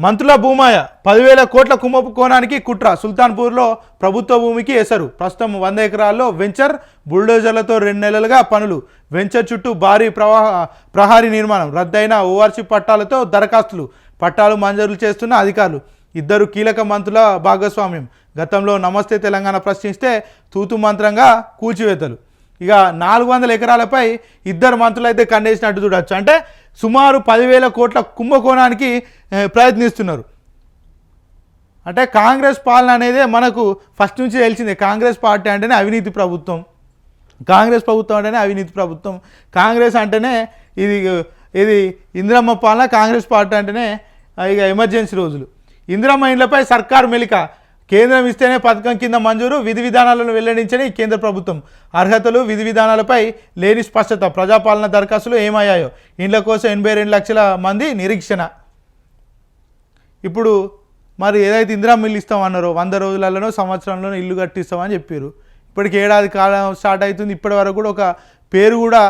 మంత్రుల భూమాయ 10,000 కోట్ల కుంభకోణానికి కుట్ర. సుల్తాన్పూర్లో ప్రభుత్వ భూమికి ఎసరు. ప్రస్తుతం 100 ఎకరాల్లో వెంచర్ బుల్డోజర్లతో 2 నెలలుగా పనులు. వెంచర్ చుట్టూ భారీ ప్రహారీ నిర్మాణం. రద్దయిన ఓఆర్సీ పట్టాలతో దరఖాస్తులు. పట్టాలు మంజూరు చేస్తున్న అధికారులు. 2 కీలక మంత్రుల భాగస్వామ్యం. గతంలో నమస్తే తెలంగాణ ప్రశ్నిస్తే తూతు మంత్రంగా కూల్చివేతలు. ఇక 400 ఎకరాలపై 2 మంత్రులు అయితే కండేసినట్టు చూడొచ్చు. అంటే సుమారు 10,000 కోట్ల కుంభకోణానికి ప్రయత్నిస్తున్నారు. అంటే కాంగ్రెస్ పాలన అనేది మనకు ఫస్ట్ నుంచి తెలిసిందే. కాంగ్రెస్ పార్టీ అంటేనే అవినీతి ప్రభుత్వం, కాంగ్రెస్ ప్రభుత్వం అంటేనే అవినీతి ప్రభుత్వం, కాంగ్రెస్ అంటేనే ఇది ఇందిరమ్మ పాలన, కాంగ్రెస్ పార్టీ అంటేనే ఇక ఎమర్జెన్సీ రోజులు. ఇందిరమ్మ ఇండ్లపై సర్కారు మెలిక. కేంద్రం ఇస్తేనే పథకం కింద మంజూరు. విధి విధానాలను వెల్లడించని కేంద్ర ప్రభుత్వం. అర్హతలు విధి విధానాలపై లేని స్పష్టత. ప్రజాపాలన దరఖాస్తులు ఏమయ్యాయో. ఇండ్ల కోసం 82 లక్షల మంది నిరీక్షణ. ఇప్పుడు మరి ఏదైతే ఇందిరమ్మ ఇల్లు ఇస్తామన్నారో 100 రోజులలోనో సంవత్సరంలోనో ఇల్లు కట్టిస్తామని చెప్పారు. ఇప్పటికి ఏడాది కాలం స్టార్ట్ అవుతుంది. ఇప్పటి వరకు కూడా ఒక పేరు కూడా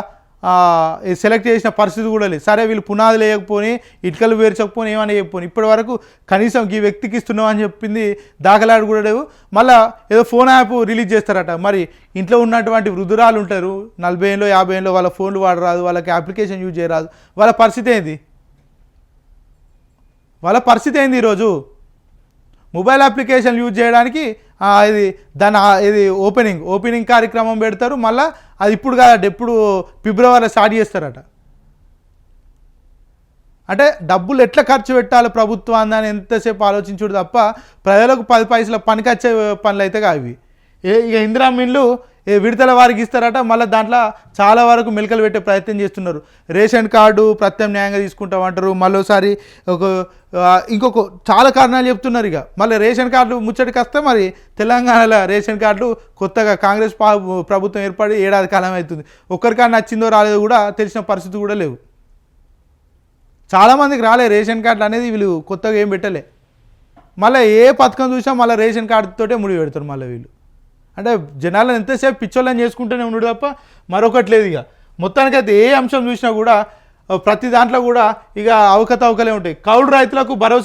సెలెక్ట్ చేసిన పరిస్థితి కూడా లేదు. సరే వీళ్ళు పునాదులు వేయకపోని, ఇటుకలు పేర్చకపోని, ఏమైనా చెప్పని ఇప్పటి వరకు కనీసం ఈ వ్యక్తికి ఇస్తున్నాం అని చెప్పింది దాఖలాడు కూడా లేవు. మళ్ళీ ఏదో ఫోన్ యాప్ రిలీజ్ చేస్తారట. మరి ఇంట్లో ఉన్నటువంటి వృద్ధురాలు ఉంటారు, 40 ఏళ్ళు 50 ఏళ్ళు, వాళ్ళ ఫోన్లు వాడరాదు, వాళ్ళకి అప్లికేషన్ యూజ్ చేయరాదు. వాళ్ళ పరిస్థితి ఏంది? వాళ్ళ పరిస్థితి ఏంది? ఈరోజు మొబైల్ అప్లికేషన్ యూజ్ చేయడానికి ఇది ఓపెనింగ్ కార్యక్రమం పెడతారు. మళ్ళీ అది ఇప్పుడు కాదు, ఎప్పుడు ఫిబ్రవరి స్టార్ట్ చేస్తారట. అంటే డబ్బులు ఎట్లా ఖర్చు పెట్టాలి ప్రభుత్వాన్ని అని ఎంతసేపు ఆలోచించుడు తప్ప ప్రజలకు 10 పైసల పనికొచ్చే పనులు అయితే కావి. ఇక ఇందిరమ్మ ఇండ్లు విడతల వారికి ఇస్తారట. మళ్ళీ దాంట్లో చాలా వరకు మెలకలు పెట్టే ప్రయత్నం చేస్తున్నారు. రేషన్ కార్డు ప్రత్యామ్నాయంగా తీసుకుంటామంటారు. మళ్ళీసారి ఇంకొక చాలా కారణాలు చెప్తున్నారు. ఇక మళ్ళీ రేషన్ కార్డులు ముచ్చటికి వస్తే మరి తెలంగాణలో రేషన్ కార్డులు కొత్తగా కాంగ్రెస్ ప్రభుత్వం ఏర్పడి ఏడాది కాలం అవుతుంది. ఒక్కరికన్నా నచ్చిందో రాలేదో కూడా తెలిసిన పరిస్థితి కూడా లేవు. చాలామందికి రాలే రేషన్ కార్డులు అనేది. వీళ్ళు కొత్తగా ఏం పెట్టలే. మళ్ళీ ఏ పథకం చూసినా మళ్ళీ రేషన్ కార్డుతోటే ముడి పెడతారు మళ్ళీ వీళ్ళు. అంటే జనాలను ఎంతసేపు పిచ్చోళ్ళని చేసుకుంటూనే ఉండడు తప్ప మరొకటి లేదు. ఇక మొత్తానికైతే ఏ అంశం చూసినా కూడా ప్రతి దాంట్లో కూడా ఇక అవకతవకలే ఉంటాయి. కౌలు రైతులకు భరోసా